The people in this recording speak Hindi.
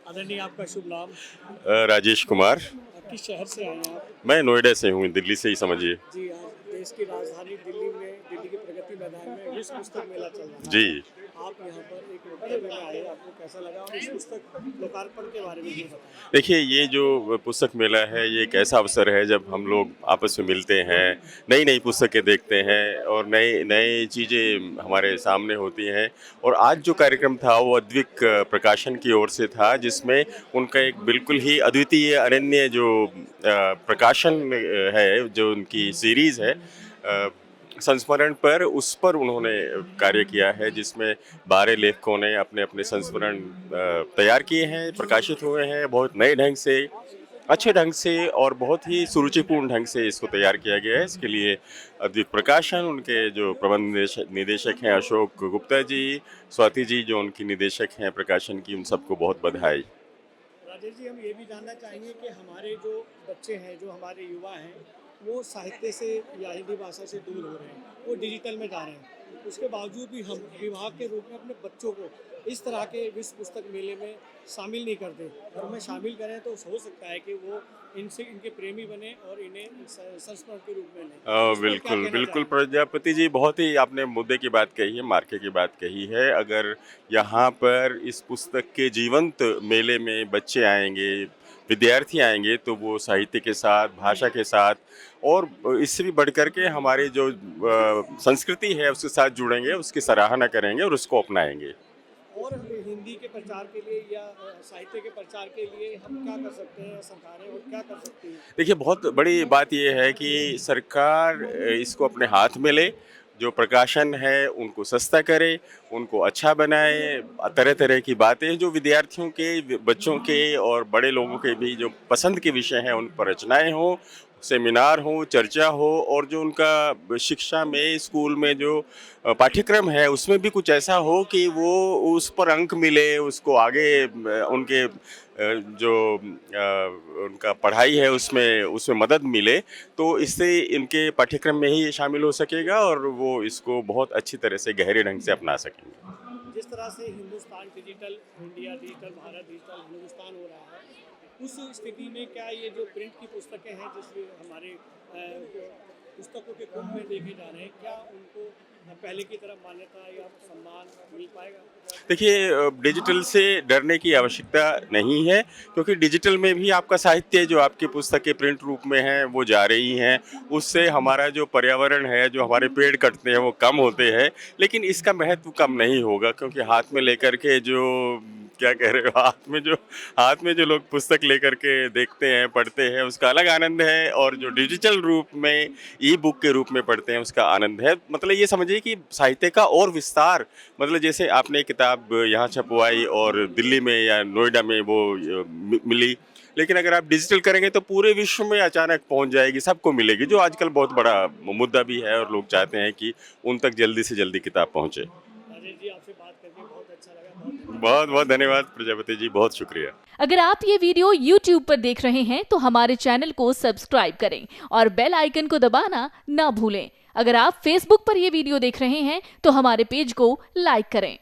आदरणीय, आपका शुभ नाम? राजेश कुमार। किस शहर से आए हैं आप? मैं नोएडा से हूँ, दिल्ली से ही समझिए। जी, आज देश की राजधानी दिल्ली में, दिल्ली के प्रगति मैदान में विश्व पुस्तक मेला चल रहा है। जी। आप यहाँ पर एक वक्तव्य में आए, आपको कैसा लगा और इस पुस्तक लोकार्पण के बारे में भी बताएं। देखिए, ये जो पुस्तक मेला है, ये एक ऐसा अवसर है जब हम लोग आपस में मिलते हैं, नई-नई पुस्तकें देखते हैं और नई-नई चीज़ें हमारे सामने होती हैं। और आज जो कार्यक्रम था वो अद्विक प्रकाशन की ओर से था, जिसमें उनका एक बिल्कुल ही अद्वितीय, अनन्य जो प्रकाशन है, जो उनकी सीरीज़ है संस्मरण पर, उस पर उन्होंने कार्य किया है, जिसमें 12 लेखकों ने अपने-अपने संस्मरण तैयार किए हैं, प्रकाशित हुए हैं। बहुत नए ढंग से, अच्छे ढंग से और बहुत ही सुरुचिपूर्ण ढंग से इसको तैयार किया गया है। इसके लिए अद्विक प्रकाशन, उनके जो प्रबंध निदेशक हैं अशोक गुप्ता जी, स्वाति जी जो उनकी निदेशक हैं प्रकाशन की, उन सबको बहुत बधाई। राजेश जी, हम ये भी जानना चाहेंगे कि हमारे जो बच्चे हैं, जो हमारे युवा हैं, वो साहित्य से या हिंदी भाषा से दूर हो रहे हैं, वो डिजिटल में जा रहे हैं। उसके बावजूद भी हम विभाग के रूप में अपने बच्चों को इस तरह के विश्व पुस्तक मेले में शामिल नहीं करते। और उन्हें शामिल करें तो हो सकता है कि वो इनसे इनके प्रेमी बने और इन्हें संस्मरण के रूप में लें। इस पर क्या बिल्कुल, कहना बिल्कुल चाहेंगे? प्रजापति जी, बहुत ही आपने मुद्दे की बात कही है, मार्के की बात कही है। अगर यहाँ पर इस पुस्तक के जीवंत मेले में बच्चे आएँगे, विद्यार्थी आएँगे, तो वो साहित्य के साथ, भाषा के साथ और इससे भी बढ़ कर के हमारी जो संस्कृति है उसके साथ जुड़ेंगे, उसकी सराहना करेंगे और उसको अपनाएँगे। और हिंदी के प्रचार के लिए या साहित्य के प्रचार के लिए हम क्या कर सकते हैं, सरकारें और क्या कर सकती हैं? देखिए, बहुत बड़ी बात ये है कि सरकार इसको अपने हाथ में ले, जो प्रकाशन है उनको सस्ता करे, उनको अच्छा बनाए, तरह-तरह की बातें जो विद्यार्थियों के, बच्चों के और बड़े लोगों के भी जो पसंद के विषय हैं, उन पर रचनाएँ हों, सेमिनार हो, चर्चा हो और जो उनका शिक्षा में, स्कूल में जो पाठ्यक्रम है, उसमें भी कुछ ऐसा हो कि वो उस पर अंक मिले, उसको आगे उनके जो उनका पढ़ाई है उसमें उसमें मदद मिले, तो इससे इनके पाठ्यक्रम में ही ये शामिल हो सकेगा और वो इसको बहुत अच्छी तरह से गहरे ढंग से अपना सकेंगे। जिस तरह से Hindustan digital India, digital Bharat, digital Hindustan हो रहा है, उस स्थिति में क्या ये जो प्रिंट की पुस्तकें हैं, जिसमें हमारे पुस्तकों के कुंभ में देखे जा रहे हैं, क्या उनको पहले की तरह मान्यता या सम्मान मिल पाएगा? देखिए, डिजिटल से डरने की आवश्यकता नहीं है, क्योंकि डिजिटल में भी आपका साहित्य, जो आपकी पुस्तकें प्रिंट रूप में हैं वो जा रही हैं। उससे हमारा जो पर्यावरण है, जो हमारे पेड़ कटते हैं वो कम होते हैं, लेकिन इसका महत्व कम नहीं होगा, क्योंकि हाथ में लेकर के जो क्या कह रहे हो, हाथ में जो लोग पुस्तक लेकर के देखते हैं, पढ़ते हैं, उसका अलग आनंद है और जो डिजिटल रूप में ई बुक के रूप में पढ़ते हैं उसका आनंद है। मतलब ये समझिए कि साहित्य का और विस्तार, मतलब जैसे आपने किताब यहाँ छपवाई और दिल्ली में या नोएडा में वो मिली, लेकिन अगर आप डिजिटल करेंगे तो पूरे विश्व में अचानक पहुंच जाएगी, सबको मिलेगी, जो आजकल बहुत बड़ा मुद्दा भी है और लोग चाहते हैं कि उन तक जल्दी से जल्दी किताब पहुंचे। राजेश जी, आपसे बात करके बहुत अच्छा लगा, बहुत धन्यवाद। बहुत बहुत धन्यवाद प्रजापति जी, बहुत शुक्रिया। अगर आप ये वीडियो YouTube पर देख रहे हैं तो हमारे चैनल को सब्सक्राइब करें और बेल आइकन को दबाना ना भूलें। अगर आप Facebook पर ये वीडियो देख रहे हैं तो हमारे पेज को लाइक करें।